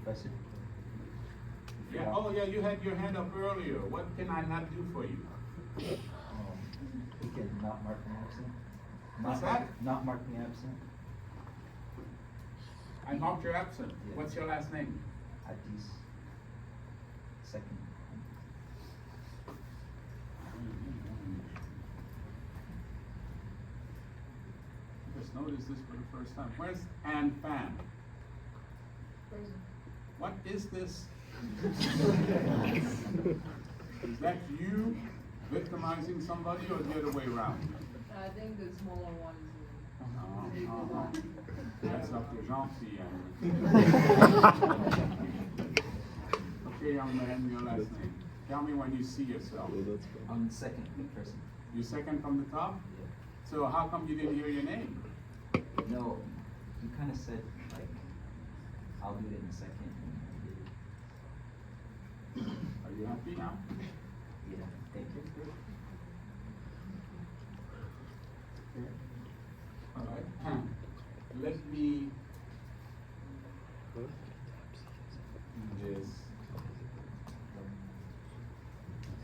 Professor. Yeah, oh yeah, you had your hand up earlier. What can I not do for you? You can not mark me absent. What's that? Not mark me absent. I marked your absent. Yeah. What's your last name? Addis. Second. Just noticed this for the first time. Where's Ann Pham? What is this? Is that you victimizing somebody or the other way around? I think the smaller one is the Uh-huh. one. That's up to Jean-Pierre. Okay, young man, your last name. Tell me when you see yourself. I'm second person. You second from the top? Yeah. So how come you didn't hear your name? No, you kind of said like, I'll do it in a second. And I did it. Are you happy now? Yeah, thank you. All right. Let me do this.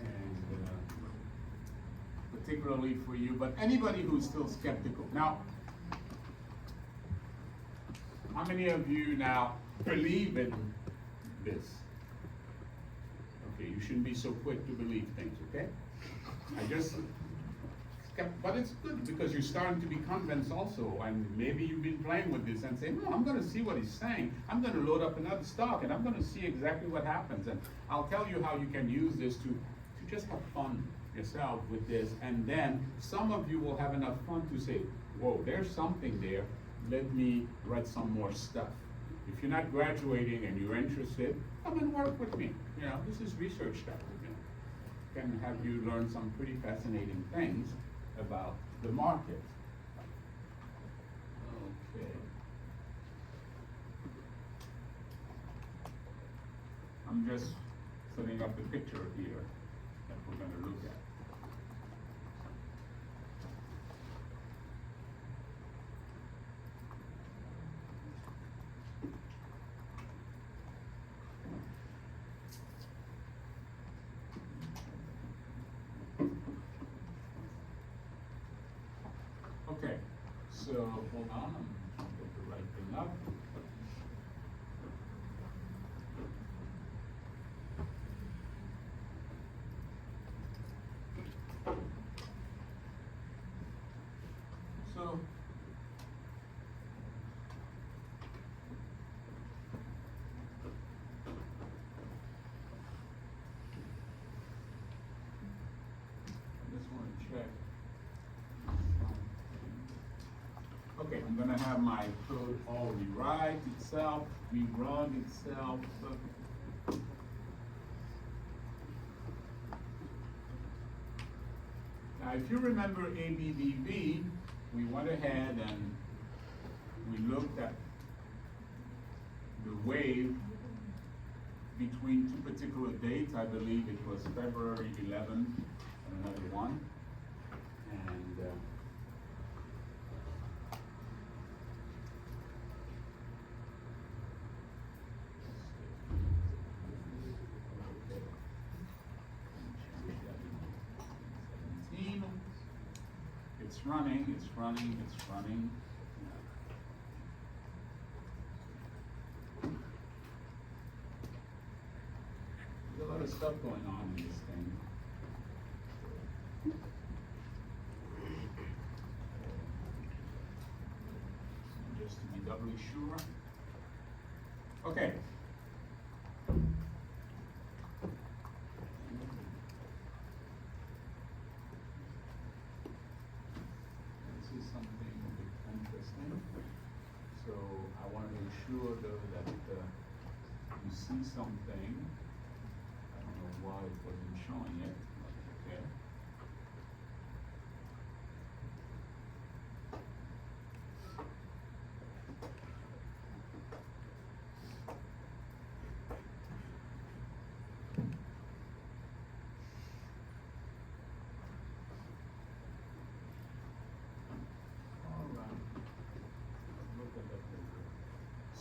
And particularly for you, but anybody who's still skeptical. Now, how many of you now believe in this? Okay, you shouldn't be so quick to believe things, okay? But it's good because you're starting to be convinced also, and maybe you've been playing with this and say, no, I'm gonna see what he's saying. I'm gonna load up another stock and I'm gonna see exactly what happens. And I'll tell you how you can use this to just have fun yourself with this. And then some of you will have enough fun to say, whoa, there's something there. Let me write some more stuff. If you're not graduating and you're interested, come and work with me. You know, this is research stuff. Can have you learn some pretty fascinating things about the market. Okay. I'm just setting up the picture here that we're going to look at. Okay, so hold on, I'm going to get the right thing up. So, I just want to check. Okay, I'm gonna have my code all rewrite itself, rerun itself. Now, if you remember ABDV, we went ahead and we looked at the wave between two particular dates. I believe it was February 11 and another one. And it's running, it's running, it's running. There's a lot of stuff going on in this thing. Just to be doubly sure. Okay. This is something interesting. So I want to make sure though that you see something. I don't know why it wasn't showing it. Okay.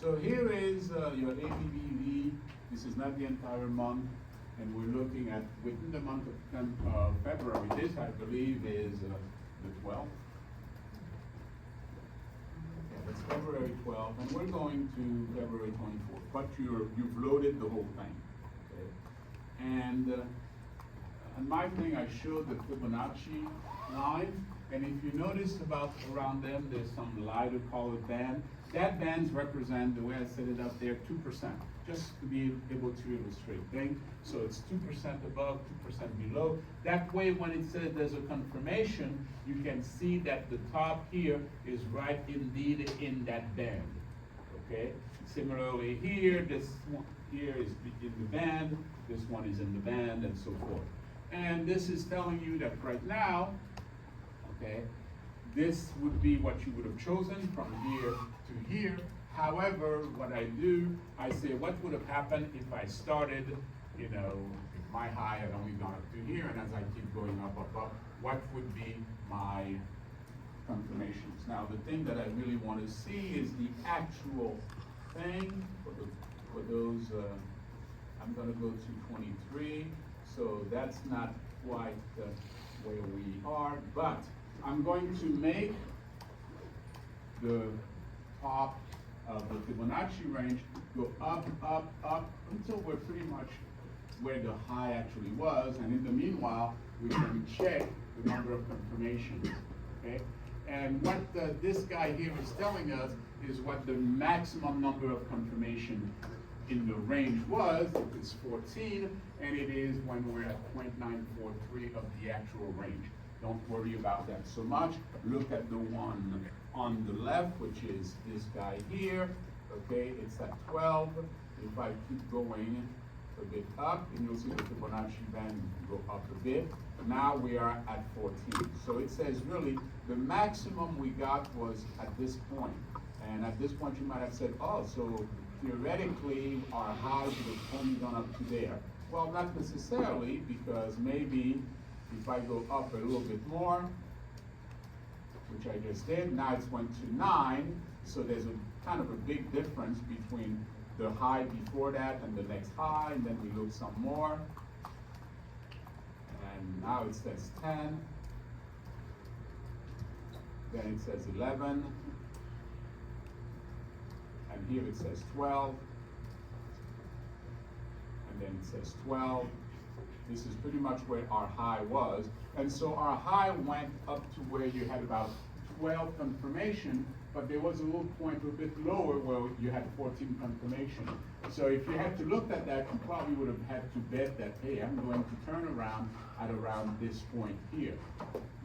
So here is your ABBV. This is not the entire month, and we're looking at within the month of February. This, I believe, is the 12th. Yeah, that's February 12th, and we're going to February 24th. But you've loaded the whole thing. Okay? And on my thing, I showed the Fibonacci line, and if you notice about around them, there's some lighter colored band. That bands represent, the way I set it up there, 2%, just to be able to illustrate things. So it's 2% above, 2% below. That way, when it says there's a confirmation, you can see that the top here is right indeed in that band, okay? Similarly here, this one here is in the band, this one is in the band, and so forth. And this is telling you that right now, okay, this would be what you would have chosen from here to here. However, what I do, I say, what would have happened if I started, you know, if my high had only gone up to here, and as I keep going up, what would be my confirmations? Now, the thing that I really want to see is the actual thing for those, I'm gonna go to 23, so that's not quite where we are, but I'm going to make the top of the Fibonacci range go up, up, up, until we're pretty much where the high actually was, and in the meanwhile, we can check the number of confirmations, okay? And what this guy here is telling us is what the maximum number of confirmation in the range was. It's 14, and it is when we're at 0.943 of the actual range. Don't worry about that so much. Look at the one on the left, which is this guy here. Okay, it's at 12. If I keep going a bit up, and you'll see the Fibonacci band go up a bit. Now we are at 14. So it says really the maximum we got was at this point. And at this point you might have said, oh, so theoretically our high would have only gone up to there. Well, not necessarily, because maybe if I go up a little bit more, which I just did, now it's went to 9, so there's a kind of a big difference between the high before that and the next high, and then we look some more, and now it says 10, then it says 11, and here it says 12, and then it says 12. This is pretty much where our high was. And so our high went up to where you had about 12 confirmation, but there was a little point a bit lower where you had 14 confirmation. So if you had to look at that, you probably would have had to bet that, hey, I'm going to turn around at around this point here.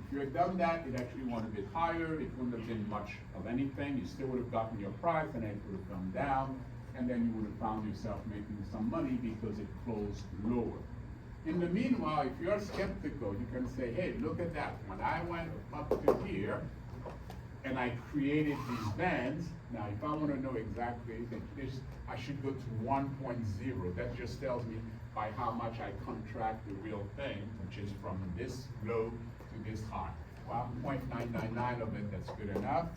If you had done that, it actually went a bit higher. It wouldn't have been much of anything. You still would have gotten your price, and it would have come down, and then you would have found yourself making some money because it closed lower. In the meanwhile, if you're skeptical, you can say, hey, look at that. When I went up to here, and I created these bands, now if I want to know exactly, I should go to 1.0. That just tells me by how much I contract the real thing, which is from this low to this high. Well, 0.999 of it, that's good enough.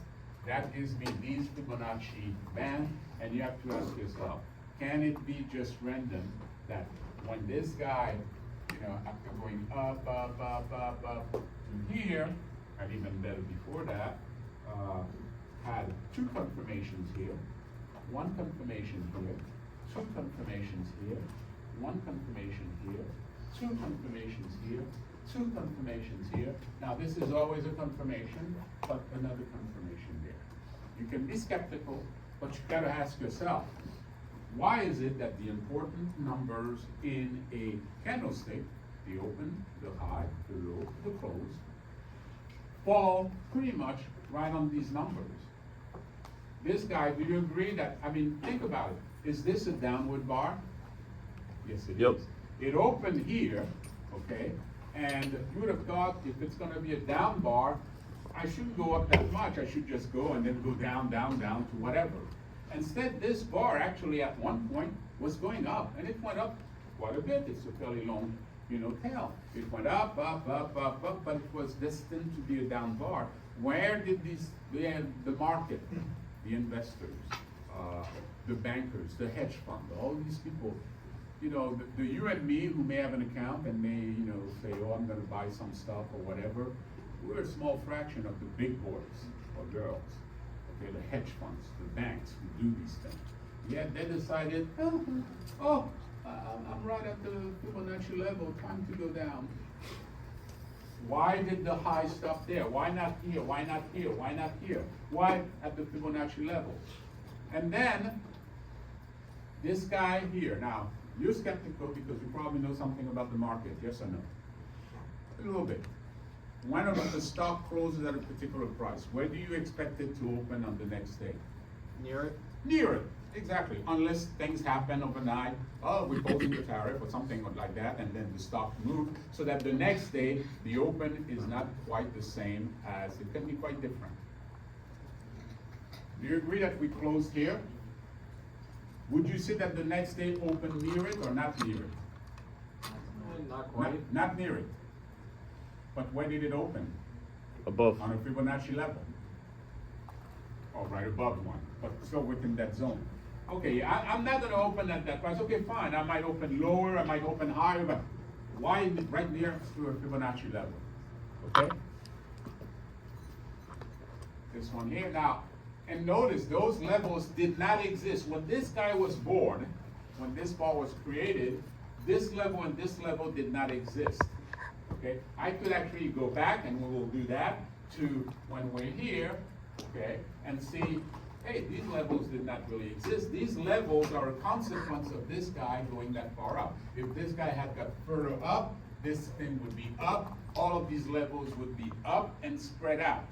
That gives me these Fibonacci bands, and you have to ask yourself, can it be just random that when this guy, you know, after going up to here, and even better before that, had 2 confirmations here, 1 confirmation here, 2 confirmations here, 1 confirmation here, 2 confirmations here, 2 confirmations here. Now this is always a confirmation, but another confirmation there. You can be skeptical, but you gotta ask yourself, why is it that the important numbers in a candlestick, the open, the high, the low, the close, fall pretty much right on these numbers? This guy, do you agree that, I mean, think about it. Is this a downward bar? Yes, it is. It opened here, okay, and you would have thought if it's gonna be a down bar, I shouldn't go up that much. I should just go and then go down, down, down to whatever. Instead, this bar actually at one point was going up, and it went up quite a bit. It's a fairly long, you know, tail. It went up, but it was destined to be a down bar. Where did the market, the investors, the bankers, the hedge fund, all these people, you know, the you and me who may have an account and may, you know, say, oh, I'm gonna buy some stuff or whatever, we're a small fraction of the big boys or girls, okay, the hedge funds, the banks who do these things. Yet they decided, I'm right at the Fibonacci level, time to go down. Why did the high stop there? Why not here? Why not here? Why not here? Why at the Fibonacci level? And then, this guy here. Now, you're skeptical because you probably know something about the market, yes or no? A little bit. Whenever the stock closes at a particular price, where do you expect it to open on the next day? Near it? Near it, exactly, unless things happen overnight, oh, we're posing the tariff or something like that, and then the stock moved, so that the next day, the open is not quite the same as, it can be quite different. Do you agree that we closed here? Would you say that the next day opened near it or not near it? Not quite. Not near it. But where did it open? Above. On a Fibonacci level. Oh, right above one, but still within that zone. Okay, I'm not gonna open at that price. Okay, fine, I might open lower, I might open higher, but why is it right near to a Fibonacci level? Okay? This one here now, and notice those levels did not exist. When this guy was born, when this bar was created, this level and this level did not exist. Okay, I could actually go back, and we will do that, to when we're here, okay, and see, hey, these levels did not really exist. These levels are a consequence of this guy going that far up. If this guy had got further up, this thing would be up, all of these levels would be up and spread out.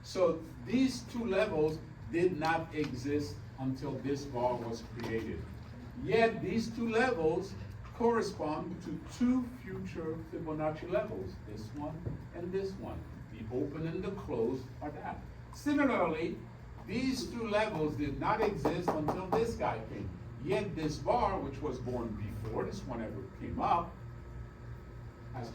So these two levels did not exist until this bar was created. Yet these two levels correspond to two future Fibonacci levels, this one and this one. The open and the close are that. Similarly, these two levels did not exist until this guy came. Yet this bar, which was born before this one ever came up, has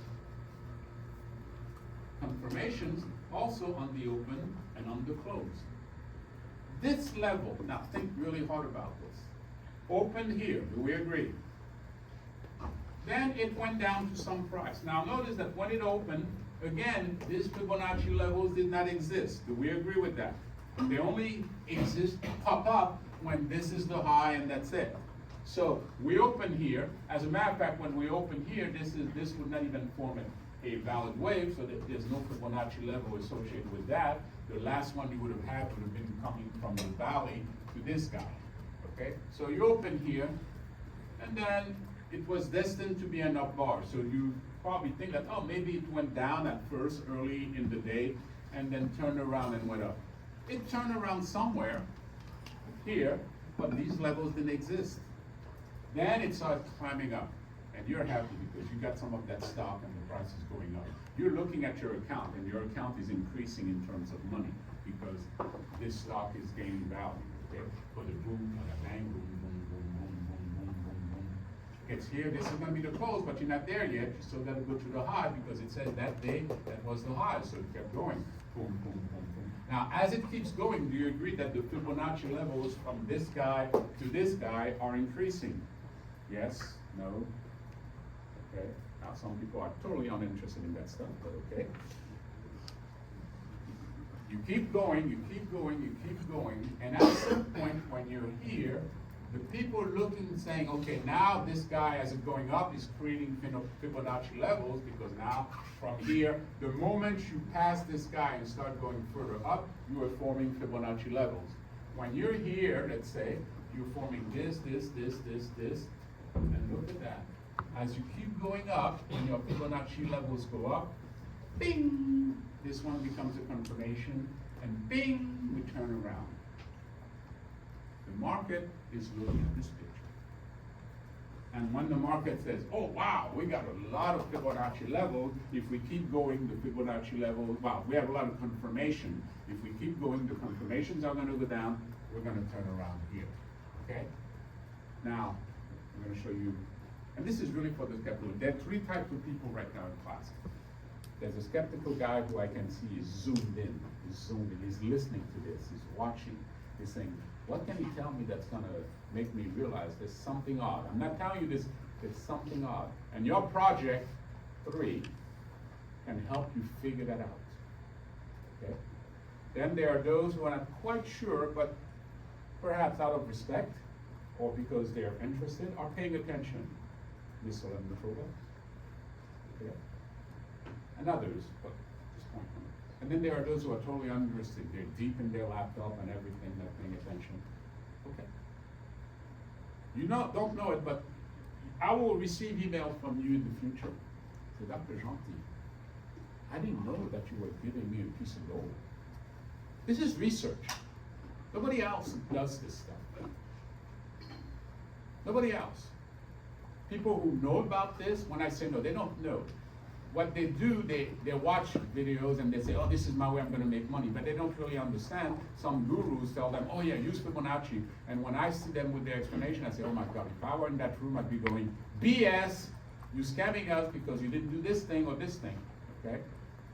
confirmations also on the open and on the close. This level, now think really hard about this. Open here, do we agree? Then it went down to some price. Now notice that when it opened, again, these Fibonacci levels did not exist. Do we agree with that? They only exist, pop up when this is the high and that's it. So we open here. As a matter of fact, when we open here, this would not even form a valid wave, so that there's no Fibonacci level associated with that. The last one you would have had would have been coming from the valley to this guy. Okay? So you open here, and then it was destined to be an up bar. So you probably think that, oh, maybe it went down at first early in the day and then turned around and went up. It turned around somewhere here, but these levels didn't exist. Then it started climbing up, and you're happy because you got some of that stock and the price is going up. You're looking at your account, and your account is increasing in terms of money because this stock is gaining value. Okay? For the boom, bada bang, boom, boom, boom, boom, boom, boom, boom, boom. It's here, this is gonna be the close, but you're not there yet. You still gotta go to the high because it said that day that was the high, so it kept going. Boom, boom, boom, boom. Now, as it keeps going, do you agree that the Fibonacci levels from this guy to this guy are increasing? Yes? No? Okay. Now, some people are totally uninterested in that stuff, but okay. You keep going, you keep going, you keep going, and at some point when you're here, the people looking and saying, okay, now this guy, as it going up, is creating Fibonacci levels, because now from here, the moment you pass this guy and start going further up, you are forming Fibonacci levels. When you're here, let's say, you're forming this, and look at that. As you keep going up, when your Fibonacci levels go up, bing, this one becomes a confirmation, and bing, we turn around. The market is looking at this picture. And when the market says, oh wow, we got a lot of Fibonacci levels, if we keep going, the Fibonacci level, wow, we have a lot of confirmation. If we keep going, the confirmations are gonna go down, we're gonna turn around here, okay? Now, I'm gonna show you, and this is really for the skeptical. There are three types of people right now in class. There's a skeptical guy who I can see is zoomed in, he's listening to this, he's watching. He's saying, what can you tell me that's gonna make me realize there's something odd? I'm not telling you this, there's something odd. And your project 3 can help you figure that out. Okay? Then there are those who are not quite sure, but perhaps out of respect or because they are interested, are paying attention. This will okay? And others, but at this point. And then there are those who are totally uninterested. They're deep in their laptop and everything, not paying attention. Okay. You don't know it, but I will receive emails from you in the future. Say, Dr. Gentil, I didn't know that you were giving me a piece of gold. This is research. Nobody else does this stuff. Nobody else. People who know about this, when I say no, they don't know. What they do, they watch videos and they say, oh, this is my way I'm gonna make money, but they don't really understand. Some gurus tell them, oh yeah, use Fibonacci. And when I see them with their explanation, I say, oh my God, if I were in that room, I'd be going, BS, you're scamming us because you didn't do this thing or this thing, okay?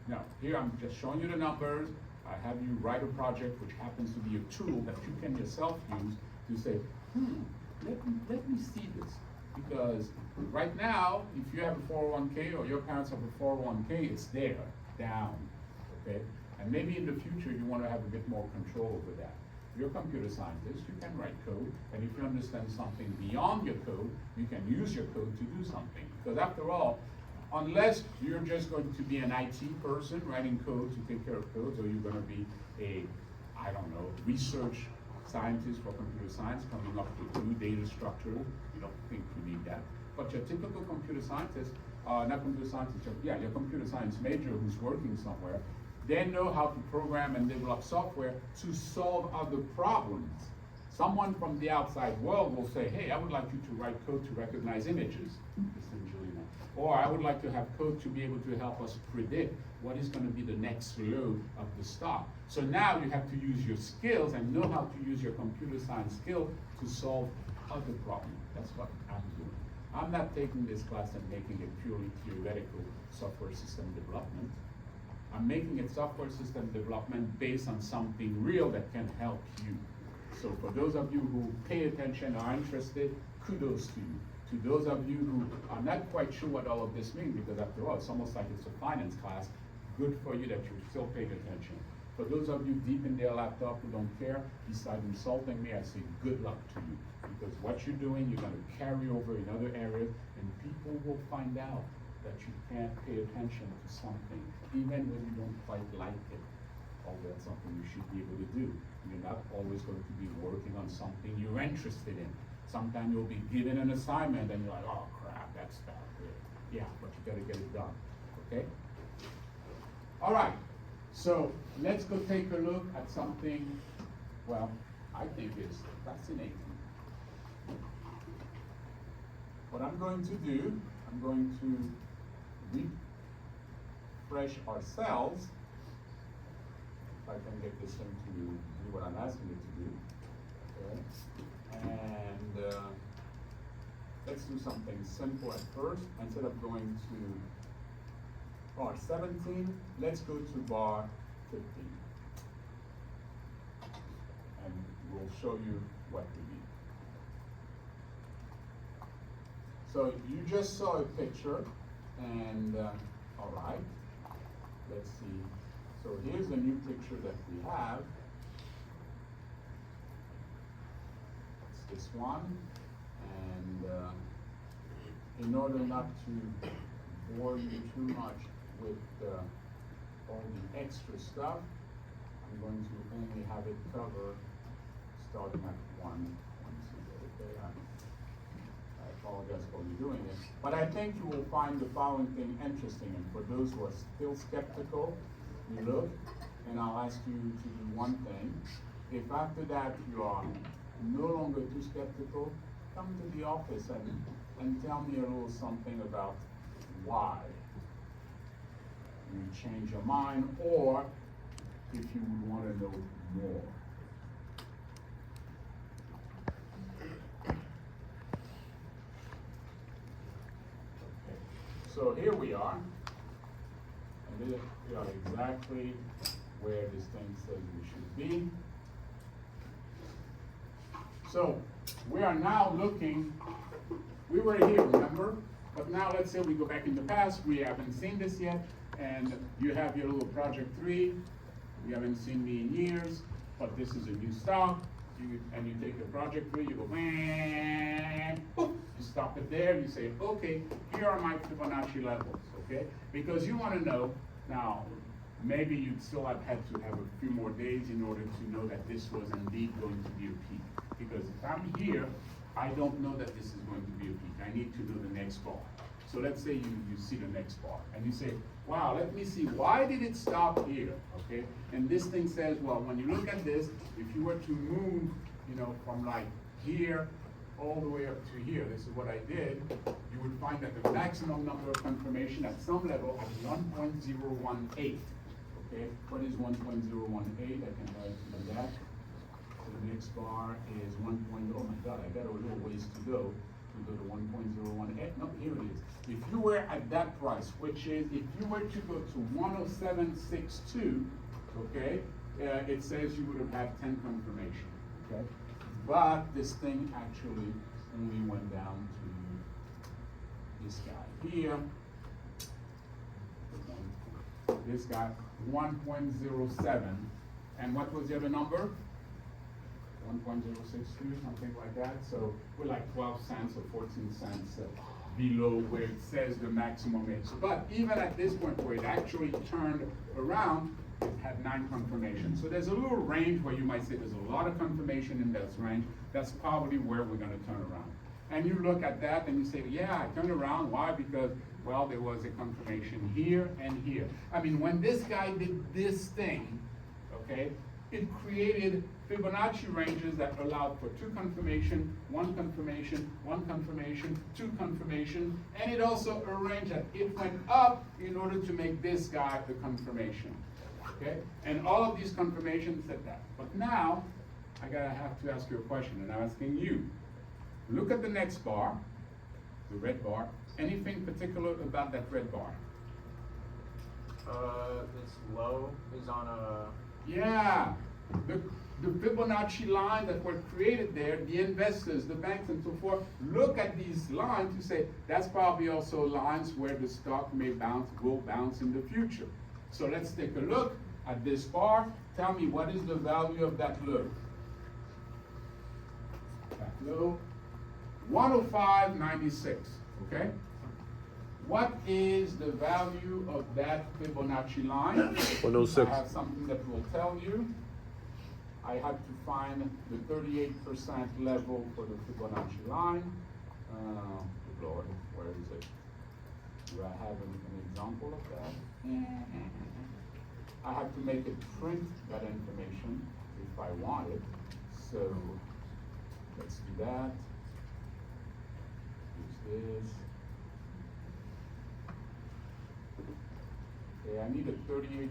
No, here I'm just showing you the numbers. I have you write a project which happens to be a tool that you can yourself use to say, let me see this. Because right now, if you have a 401k or your parents have a 401k, it's there, down, okay? And maybe in the future, you want to have a bit more control over that. If you're a computer scientist, you can write code, and if you understand something beyond your code, you can use your code to do something. Because after all, unless you're just going to be an IT person writing code to take care of codes, or you're going to be a, I don't know, research scientist for computer science coming up with new data structures, you don't think you need that. But your typical computer scientist, not computer scientist, your computer science major who's working somewhere, they know how to program and develop software to solve other problems. Someone from the outside world will say, hey, I would like you to write code to recognize images, Mr. Angelina. Or I would like to have code to be able to help us predict what is going to be the next low of the stock. So now you have to use your skills and know how to use your computer science skill to solve other problems. That's what I'm doing. I'm not taking this class and making it purely theoretical software system development. I'm making it software system development based on something real that can help you. So for those of you who pay attention, are interested, kudos to you. To those of you who are not quite sure what all of this means, because after all, it's almost like it's a finance class, good for you that you're still paying attention. For those of you deep in their laptop who don't care, besides insulting me, I say good luck to you. Because what you're doing, you're going to carry over in other areas, and people will find out that you can't pay attention to something, even when you don't quite like it. Although that's something you should be able to do. You're not always going to be working on something you're interested in. Sometimes you'll be given an assignment and you're like, oh crap, that's bad. Yeah, but you gotta get it done, okay? All right, so let's go take a look at something, well, I think is fascinating. What I'm going to do, I'm going to refresh our cells. If I can get this thing to do what I'm asking it to do, okay? And let's do something simple at first. Instead of going to bar 17, let's go to bar 15. And we'll show you what we need. So you just saw a picture, and all right, let's see. So here's the new picture that we have. It's this one, and in order not to bore you too much with all the extra stuff, I'm going to only have it cover starting at 1. Okay, I apologize for you doing it, but I think you will find the following thing interesting, and for those who are still skeptical, you look, and I'll ask you to do one thing. If after that you are no longer too skeptical, come to the office and tell me a little something about why you change your mind, or if you would want to know more. Okay. So here we are. And we are exactly where this thing says we should be. So we are now looking, we were here, remember? But now let's say we go back in the past, we haven't seen this yet, and you have your little project 3, you haven't seen me in years, but this is a new stock, and you take the project 3, you go, boop, you stop it there, you say, okay, here are my Fibonacci levels, okay? Because you wanna know, now, maybe you'd still have had to have a few more days in order to know that this was indeed going to be a peak. Because if I'm here, I don't know that this is going to be a peak. I need to know the next bar. So let's say you see the next bar, and you say, wow, let me see, why did it stop here, okay? And this thing says, well, when you look at this, if you were to move, you know, from like here all the way up to here, this is what I did, you would find that the maximum number of confirmation at some level at 1.018. Okay, what is 1.018? I can write to that. So the next bar is 1. Oh my God, I got a little ways to go to 1.018. No, here it is. If you were at that price, which is, if you were to go to 107.62, okay, it says you would have had 10 confirmation, okay? But this thing actually only went down to this guy here. This guy, 1.07. And what was the other number? 1.062, something like that. So we're like 12 cents or 14 cents below where it says the maximum is. But even at this point where it actually turned around, it had 9 confirmations. So there's a little range where you might say there's a lot of confirmation in this range. That's probably where we're gonna turn around. And you look at that and you say, yeah, I turned around. Why? Because, well, there was a confirmation here and here. I mean, when this guy did this thing, okay, it created Fibonacci ranges that allowed for 2 confirmation, 1 confirmation, 1 confirmation, 2 confirmation, and it also arranged that it went up in order to make this guy the confirmation, okay? And all of these confirmations said that. But now, I have to ask you a question, and I'm asking you. Look at the next bar, the red bar. Anything particular about that red bar? This low is on a. Yeah, the Fibonacci line that were created there, the investors, the banks and so forth, look at these lines to say, that's probably also lines where the stock may will bounce in the future. So let's take a look at this bar. Tell me, what is the value of that low? That low, 105.96, okay? What is the value of that Fibonacci line? 106. I have something that will tell you. I have to find the 38% level for the Fibonacci line. Good Lord, where is it? Do I have an example of that? I have to make it print that information if I want it. So let's do that. Use this. Okay, I need a 38%.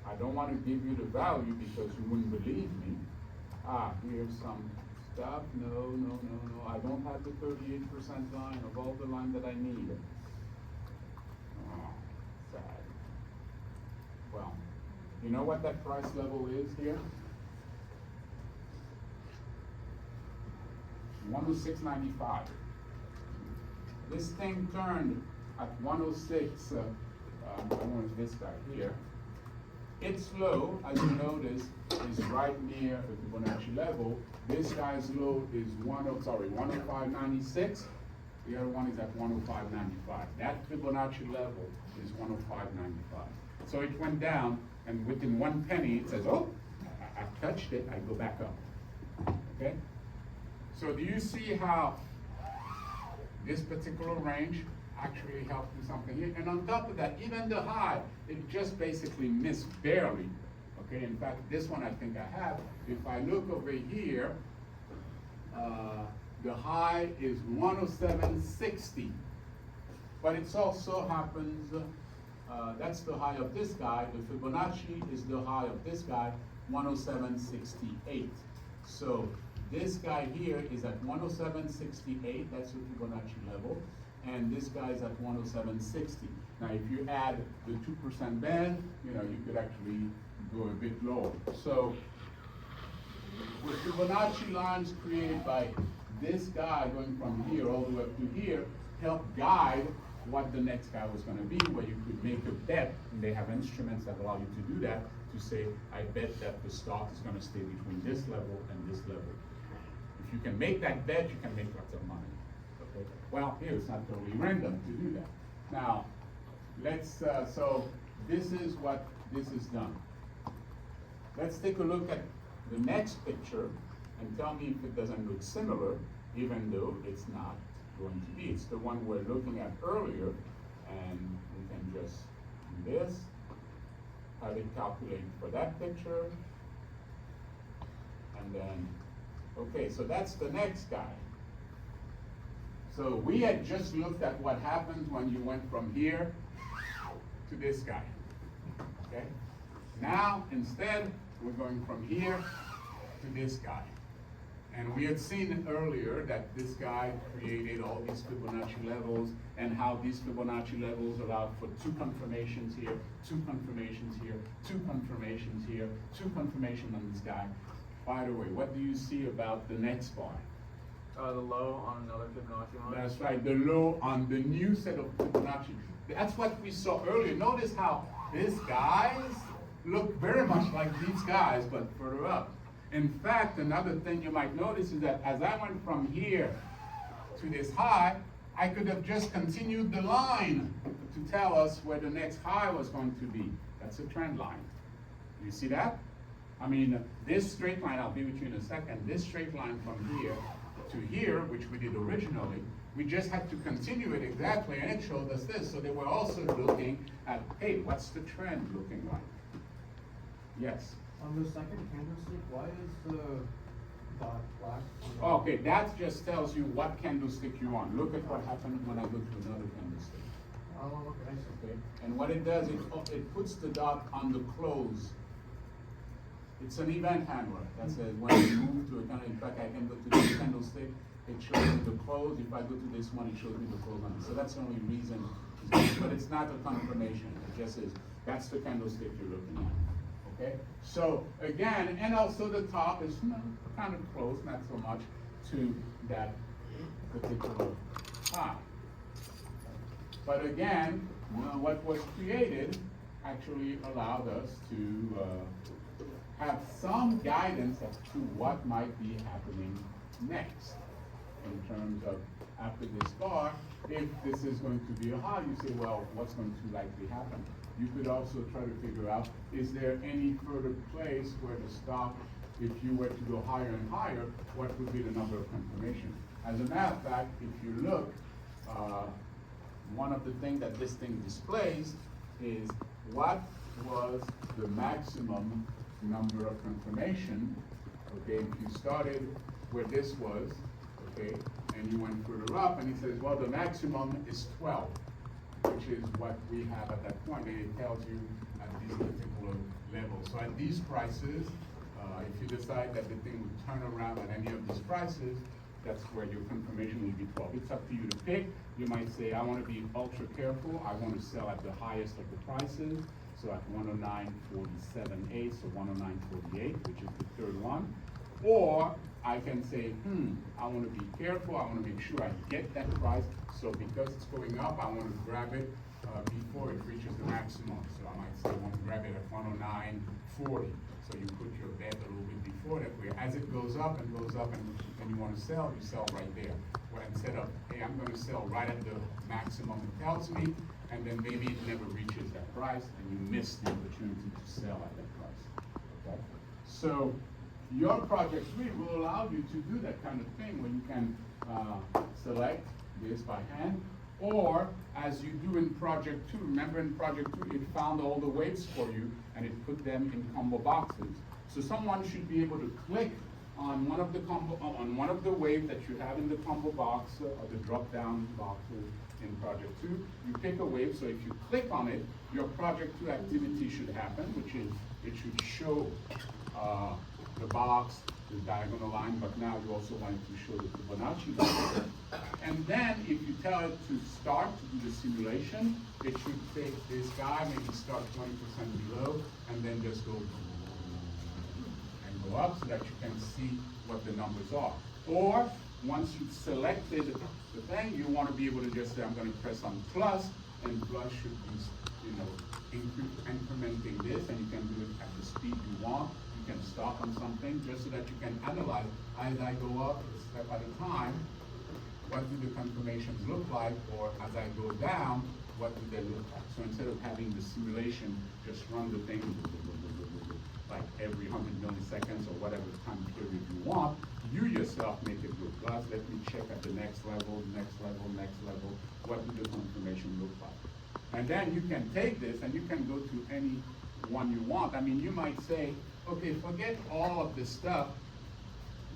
I don't want to give you the value because you wouldn't believe me. Here's some stuff. No. I don't have the 38% line of all the line that I need. Oh, sad. Well, you know what that price level is here? 106.95. This thing turned at 106, I want this guy here. Its low, as you notice, is right near the Fibonacci level. This guy's low is 105.96. The other one is at 105.95. That Fibonacci level is 105.95. So it went down, and within 1 penny, it says, oh, I touched it, I go back up, okay? So do you see how this particular range actually helped do something here? And on top of that, even the high, it just basically missed barely. Okay, in fact, this one I think I have. If I look over here, the high is 107.60. But it also happens, that's the high of this guy. The Fibonacci is the high of this guy, 107.68. So this guy here is at 107.68, that's the Fibonacci level, and this guy's at 107.60. Now, if you add the 2% band, you could actually go a bit lower. So The Fibonacci lines created by this guy going from here all the way up to here help guide what the next guy was gonna be, where you could make a bet, and they have instruments that allow you to do that, to say, I bet that the stock is gonna stay between this level and this level. If you can make that bet, you can make lots of money. Okay? Well, here it's not totally random to do that. Now, let's, so this is what this is done. Let's take a look at the next picture and tell me if it doesn't look similar, even though it's not going to be. It's the one we're looking at earlier, and we can just do this, have it calculate for that picture, and then, okay, so that's the next guy. So we had just looked at what happens when you went from here to this guy, okay? Now, instead, we're going from here to this guy. And we had seen earlier that this guy created all these Fibonacci levels, and how these Fibonacci levels allowed for 2 confirmations here, 2 confirmations here, 2 confirmations here, 2 confirmations on this guy. By the way, what do you see about the next bar? The low on another Fibonacci line. That's right, the low on the new set of Fibonacci. That's what we saw earlier. Notice how these guys look very much like these guys, but further up. In fact, another thing you might notice is that as I went from here to this high, I could have just continued the line to tell us where the next high was going to be. That's a trend line. You see that? I mean, this straight line, I'll be with you in a second, this straight line from here to here, which we did originally, we just had to continue it exactly, and it showed us this. So they were also looking at, hey, what's the trend looking like? Yes? On the second candlestick, why is the dot black? Okay, that just tells you what candlestick you want. Look at what happened when I go to another candlestick. Oh, okay. Okay, and what it does, it puts the dot on the close. It's an event handler that says when you move to a candle, in fact, I can go to this candlestick, it shows me the close. If I go to this one, it shows me the close on it. So that's the only reason, but it's not a confirmation. It just says, that's the candlestick you're looking at. Okay, so again, and also the top is kind of close, not so much, to that particular high. But again, what was created actually allowed us to have some guidance as to what might be happening next in terms of after this bar. If this is going to be a high, you say, well, what's going to likely happen? You could also try to figure out, is there any further place where the stock, if you were to go higher and higher, what would be the number of confirmations? As a matter of fact, if you look, one of the things that this thing displays is what was the maximum number of confirmation. Okay, if you started where this was, okay, and you went further up, and it says, well, the maximum is 12. Which is what we have at that point, and it tells you at these particular levels. So at these prices, if you decide that the thing would turn around at any of these prices, that's where your confirmation will be 12. It's up to you to pick. You might say, I want to be ultra careful. I want to sell at the highest of the prices. So at 109.47.8, so 109.48, which is the third one. Or I can say, I want to be careful. I want to make sure I get that price. So because it's going up, I want to grab it before it reaches the maximum. So I might say I want to grab it at 109.40. So you put your bet a little bit before that, where as it goes up and you want to sell, you sell right there. Where instead of, hey, I'm going to sell right at the maximum it tells me, and then maybe it never reaches that price, and you miss the opportunity to sell at that price. Okay? So your project 3 will allow you to do that kind of thing, where you can select this by hand, or as you do in project 2. Remember in project 2, it found all the weights for you, and it put them in combo boxes. So someone should be able to click on one of the on one of the waves that you have in the combo box, or the drop-down boxes in project 2. You pick a wave, so if you click on it, your project 2 activity should happen, which is it should show the box, the diagonal line, but now you also want it to show the Fibonacci line. And then if you tell it to start to do the simulation, it should take this guy, maybe start 20% below, and then just go and go go up so that you can see what the numbers are. Or, once you've selected the thing, you want to be able to just say, I'm going to press on plus, and plus should be, incrementing this, and you can do it at the speed you want. You can stop on something, just so that you can analyze, as I go up a step at a time, what do the confirmations look like, or as I go down, what do they look like? So instead of having the simulation just run the thing like every 100 milliseconds or whatever time period you want, you yourself make it look. Plus, let me check at the next level, next level, next level, what do the confirmation look like? And then you can take this and you can go to any one you want. I mean, you might say, okay, forget all of this stuff.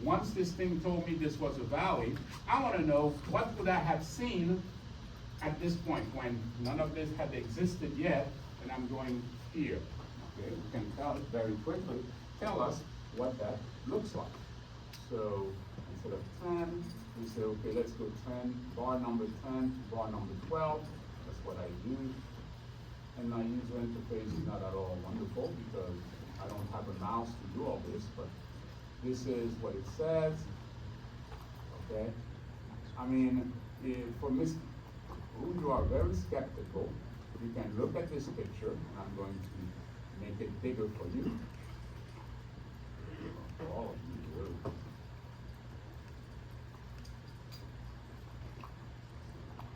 Once this thing told me this was a valley, I want to know what would I have seen at this point when none of this had existed yet, and I'm going here. Okay, we can tell it very quickly, tell us what that looks like. So instead of 10, we say, okay, let's go 10, bar number 10, bar number 12. That's what I do. And my user interface is not at all wonderful because I don't have a mouse to do all this, but this is what it says. Okay? I mean, for who you are very skeptical, you can look at this picture, and I'm going to make it bigger for you. For all of you, really.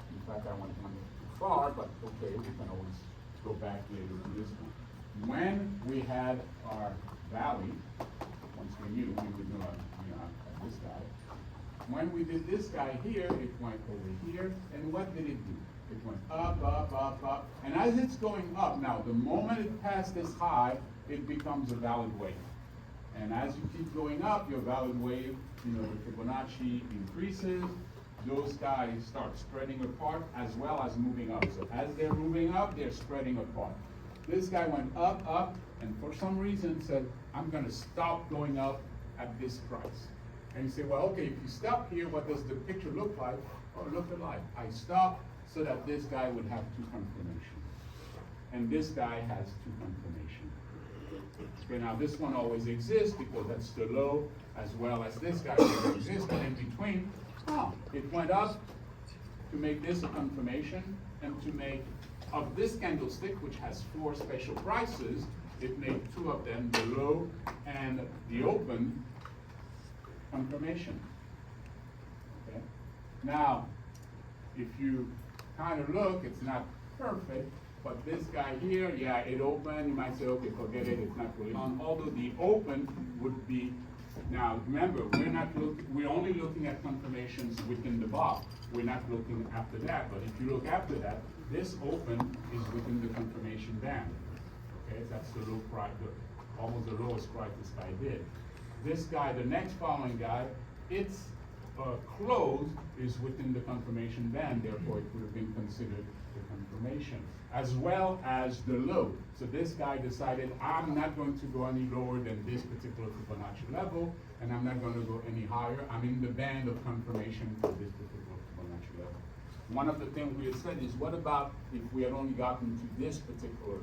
In fact, I went one too far, but okay, we can always go back later to this one. When we had our valley, once we knew we would know this guy. When we did this guy here, it went over here, and what did it do? It went up, up, up, up, and as it's going up, now the moment it passed this high, it becomes a valid wave. And as you keep going up, your valid wave, the Fibonacci increases, those guys start spreading apart as well as moving up. So as they're moving up, they're spreading apart. This guy went up, up, and for some reason said, I'm gonna stop going up at this price. And you say, well, okay, if you stop here, what does the picture look like? Oh, look alike. I stopped so that this guy would have two confirmations. And this guy has two confirmations. Okay, now this one always exists because that's the low, as well as this guy always exists, and in between, it went up to make this a confirmation, and to make of this candlestick, which has 4 special prices, it made 2 of them, the low and the open confirmation. Okay? Now, if you kind of look, it's not perfect, but this guy here, yeah, it opened, you might say, okay, forget it, it's not really on, although the open would be, now remember, we're only looking at confirmations within the box. We're not looking after that, but if you look after that, this open is within the confirmation band. Okay, that's the low price, almost the lowest price this guy did. This guy, the next following guy, its close is within the confirmation band, therefore it would have been considered the confirmation, as well as the low. So this guy decided, I'm not going to go any lower than this particular Fibonacci level, and I'm not going to go any higher. I'm in the band of confirmation for this particular Fibonacci level. One of the things we had said is, what about if we had only gotten to this particular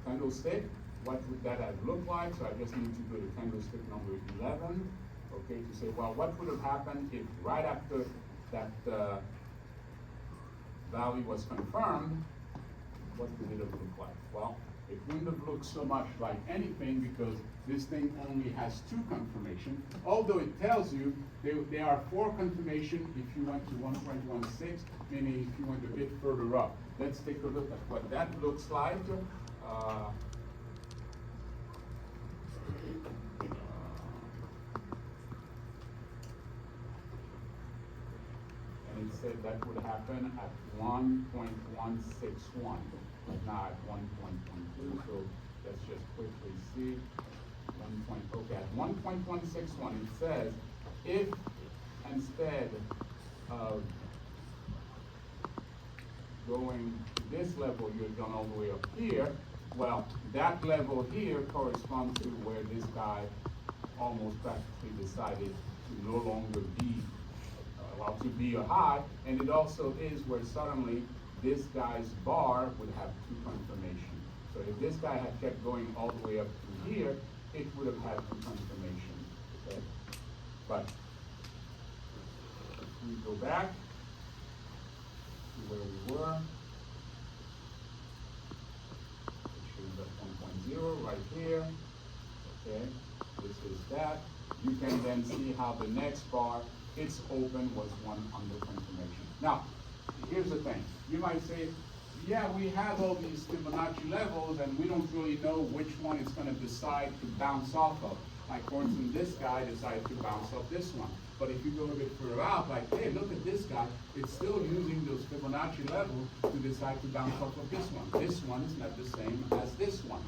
candlestick? What would that have looked like? So I just need to go to candlestick number 11, okay, to say, well, what would have happened if right after that value was confirmed, what would it have looked like? Well, it wouldn't have looked so much like anything because this thing only has 2 confirmations, although it tells you there are 4 confirmations if you went to 1.16, meaning if you went a bit further up. Let's take a look at what that looks like. And it said that would happen at 1.161, but not at 1.12. So let's just quickly see. Okay, at 1.161 it says if instead of going to this level you've gone all the way up here, well, that level here corresponds to where this guy almost practically decided to no longer be, to be a high, and it also is where suddenly this guy's bar would have 2 confirmations. So if this guy had kept going all the way up to here, it would have had 2 confirmations. But if we go back to where we were, which is at 1.0 right here, okay, this is that. You can then see how the next bar, its open was one under confirmation. Now, here's the thing. You might say, yeah, we have all these Fibonacci levels and we don't really know which one it's going to decide to bounce off of. Like, for instance, this guy decided to bounce off this one. But if you go a bit further out, like, hey, look at this guy, it's still using those Fibonacci levels to decide to bounce off of this one. This one is not the same as this one.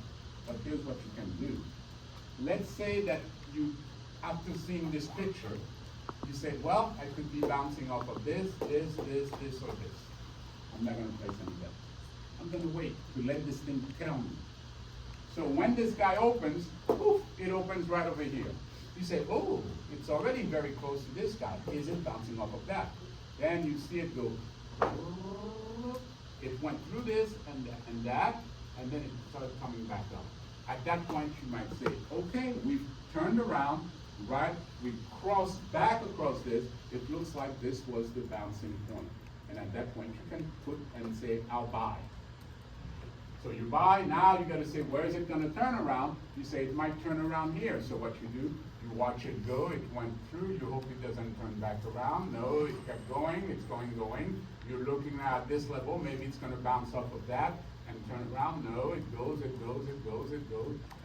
But here's what you can do. Let's say that you, after seeing this picture, you say, well, I could be bouncing off of this, or this. I'm not going to place any bet. I'm going to wait to let this thing tell me. So when this guy opens, poof, it opens right over here. You say, oh, it's already very close to this guy. Is it bouncing off of that? Then you see it go. It went through this and that, and then it started coming back up. At that point, you might say, okay, we've turned around, right? We crossed back across this. It looks like this was the bouncing point. And at that point, you can put and say, I'll buy. So you buy, now you gotta say, where is it gonna turn around? You say, it might turn around here. So what you do, you watch it go, it went through, you hope it doesn't turn back around. No, it kept going, it's going. You're looking now at this level, maybe it's gonna bounce off of that and turn around. No, it goes.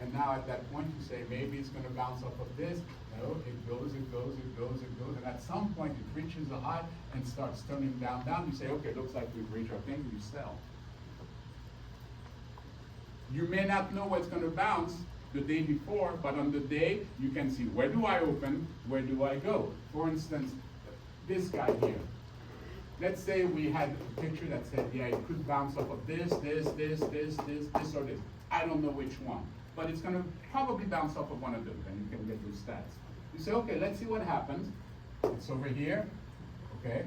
And now at that point you say, maybe it's gonna bounce off of this. No, it goes. And at some point it reaches a high and starts turning down. You say, okay, looks like we've reached our thing, you sell. You may not know what's going to bounce the day before, but on the day, you can see, where do I open, where do I go? For instance, this guy here. Let's say we had a picture that said, yeah, it could bounce off of this, or this. I don't know which one, but it's going to probably bounce off of one of them, and you can get those stats. You say, okay, let's see what happens. It's over here, okay,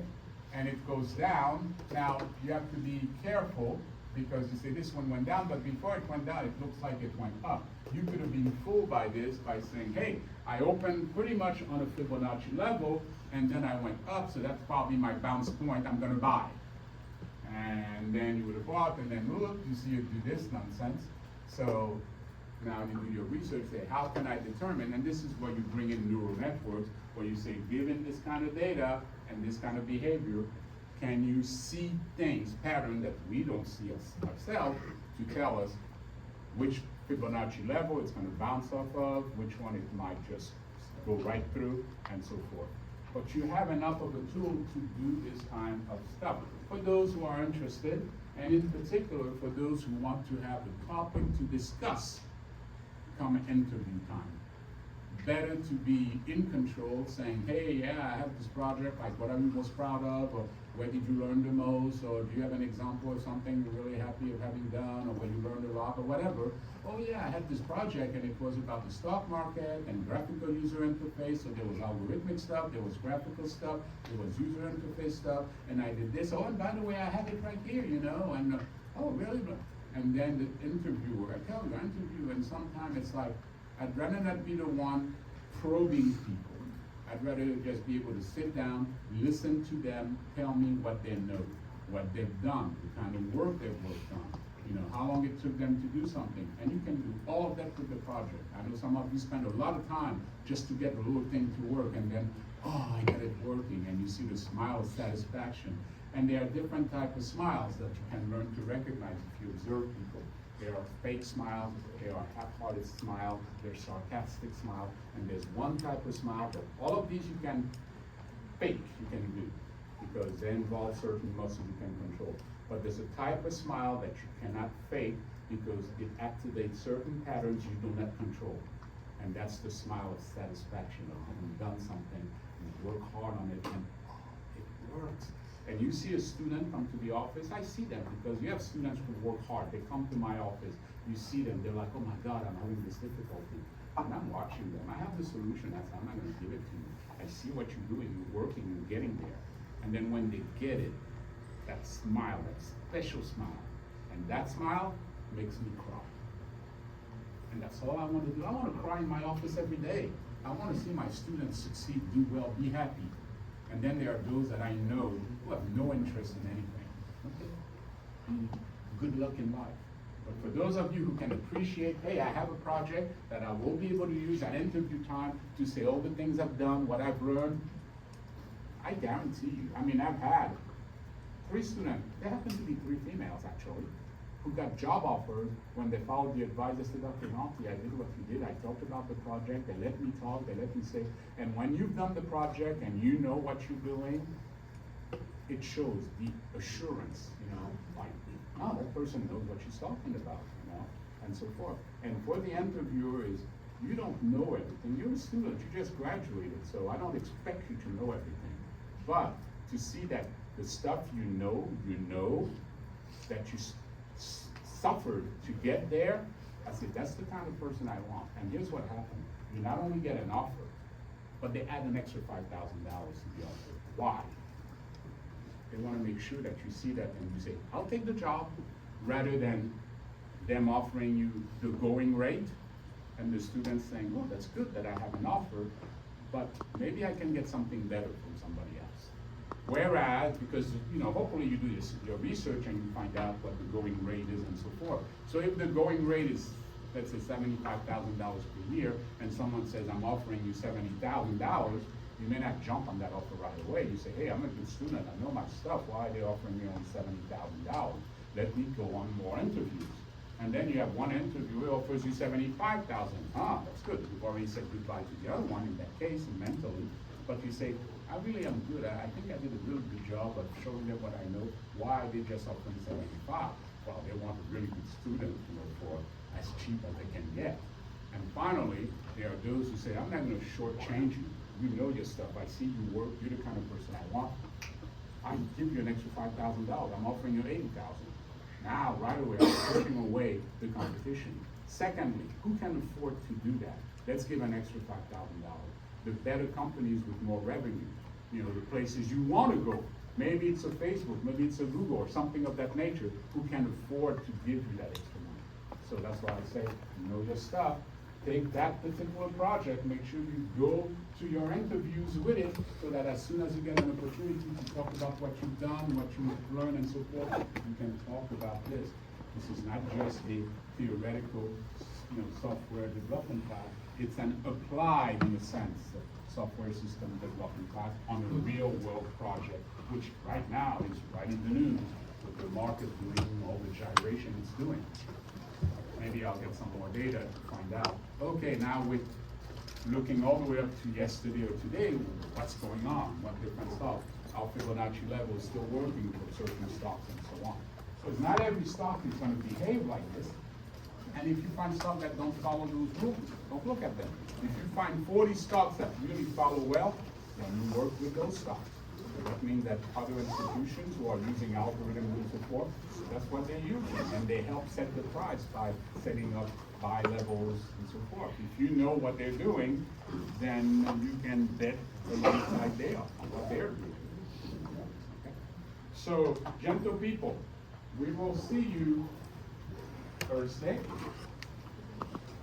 and it goes down. Now, you have to be careful, because you say this one went down, but before it went down, it looks like it went up. You could have been fooled by this by saying, hey, I opened pretty much on a Fibonacci level, and then I went up, so that's probably my bounce point, I'm gonna buy. And then you would have bought, and then look, you see it do this nonsense. So now you do your research, say, how can I determine? And this is where you bring in neural networks, where you say, given this kind of data and this kind of behavior, can you see things, patterns that we don't see ourselves, to tell us which Fibonacci level it's going to bounce off of, which one it might just go right through, and so forth. But you have enough of a tool to do this kind of stuff. For those who are interested, and in particular for those who want to have a topic to discuss come interview time. Better to be in control, saying, hey, yeah, I have this project, like what are you most proud of, or where did you learn the most, or do you have an example of something you're really happy of having done, or where you learned a lot, or whatever. Oh yeah, I had this project and it was about the stock market and graphical user interface, so there was algorithmic stuff, there was graphical stuff, there was user interface stuff, and I did this. Oh, and by the way, I have it right here, you know, and oh, really? And then the interviewer, I tell you, I interview, and sometimes it's like, I'd rather not be the one probing people. I'd rather just be able to sit down, listen to them, tell me what they know, what they've done, the kind of work they've worked on, you know, how long it took them to do something. And you can do all of that with the project. I know some of you spend a lot of time just to get a little thing to work, and then, oh, I got it working, and you see the smile of satisfaction. And there are different types of smiles that you can learn to recognize if you observe people. There are fake smiles, there are half-hearted smiles, there's sarcastic smiles, and there's one type of smile that all of these you can fake, you can do, because they involve certain muscles you can control. But there's a type of smile that you cannot fake because it activates certain patterns you do not control. And that's the smile of satisfaction of having done something, you work hard on it, and oh, it works. And you see a student come to the office, I see them, because you have students who work hard. They come to my office, you see them, they're like, oh my God, I'm having this difficulty. And I'm watching them. I have the solution. I'm not going to give it to you. I see what you're doing, you're working, you're getting there. And then when they get it, that smile, that special smile, and that smile makes me cry. And that's all I want to do. I want to cry in my office every day. I wanna see my students succeed, do well, be happy. And then there are those that I know who have no interest in anything. Okay? Good luck in life. But for those of you who can appreciate, hey, I have a project that I will be able to use at interview time to say all the things I've done, what I've learned, I guarantee you, I mean, I've had 3 students, there happen to be 3 females actually, who got job offers when they followed the advice. They said, Dr. Monty, I did what you did, I talked about the project, they let me talk, they let me say, and when you've done the project and you know what you're doing, it shows the assurance, you know, like, oh, that person knows what she's talking about, you know, and so forth. And for the interviewer is, you don't know everything, you're a student, you just graduated, so I don't expect you to know everything. But to see that the stuff you know, that you suffered to get there, I said, that's the kind of person I want. And here's what happened. You not only get an offer, but they add an extra $5,000 to the offer. Why? They want to make sure that you see that and you say, I'll take the job, rather than them offering you the going rate and the students saying, oh, that's good that I have an offer, but maybe I can get something better from somebody else. Whereas, because, you know, hopefully you do your research and you find out what the going rate is and so forth. So if the going rate is, let's say, $75,000 per year, and someone says, I'm offering you $70,000, you may not jump on that offer right away. You say, hey, I'm a good student, I know my stuff, why are they offering me only $70,000? Let me go on more interviews. And then you have one interviewer offers you $75,000. Ah, that's good. You've already said goodbye to the other one in that case, mentally. But you say, I really am good. I think I did a really good job of showing them what I know. Why are they just offering 75? Well, they want a really good student, you know, for as cheap as they can get. And finally, there are those who say, I'm not going to shortchange you. You know your stuff. I see you work. You're the kind of person I want. I give you an extra $5,000. I'm offering you $80,000. Now, right away, I'm pushing away the competition. Secondly, who can afford to do that? Let's give an extra $5,000. The better companies with more revenue, you know, the places you want to go. Maybe it's a Facebook, maybe it's a Google or something of that nature, who can afford to give you that extra money. So that's why I say, know your stuff. Take that particular project, make sure you go to your interviews with it, so that as soon as you get an opportunity to talk about what you've done, what you've learned and so forth, you can talk about this. This is not just a theoretical, you know, software development class. It's an applied, in a sense, software system development class on a real world project, which right now is right in the news with the market doing all the gyration it's doing. Maybe I'll get some more data to find out. Okay, now with looking all the way up to yesterday or today, what's going on, what different stuff. Our Fibonacci level is still working for certain stocks and so on. So not every stock is going to behave like this. And if you find stocks that don't follow those rules, don't look at them. If you find 40 stocks that really follow well, then you work with those stocks. So that means that other institutions who are using algorithms and so forth, that's what they're using. And they help set the price by setting up buy levels and so forth. If you know what they're doing, then you can bet alongside they are, what they're doing. Okay. So, gentle people, we will see you Thursday.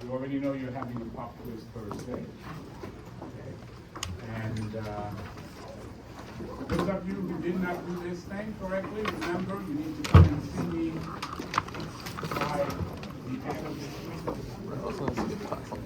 You already know you're having a pop quiz Thursday. Okay. And those of you who did not do this thing correctly, remember you need to come and see me by the end of this week.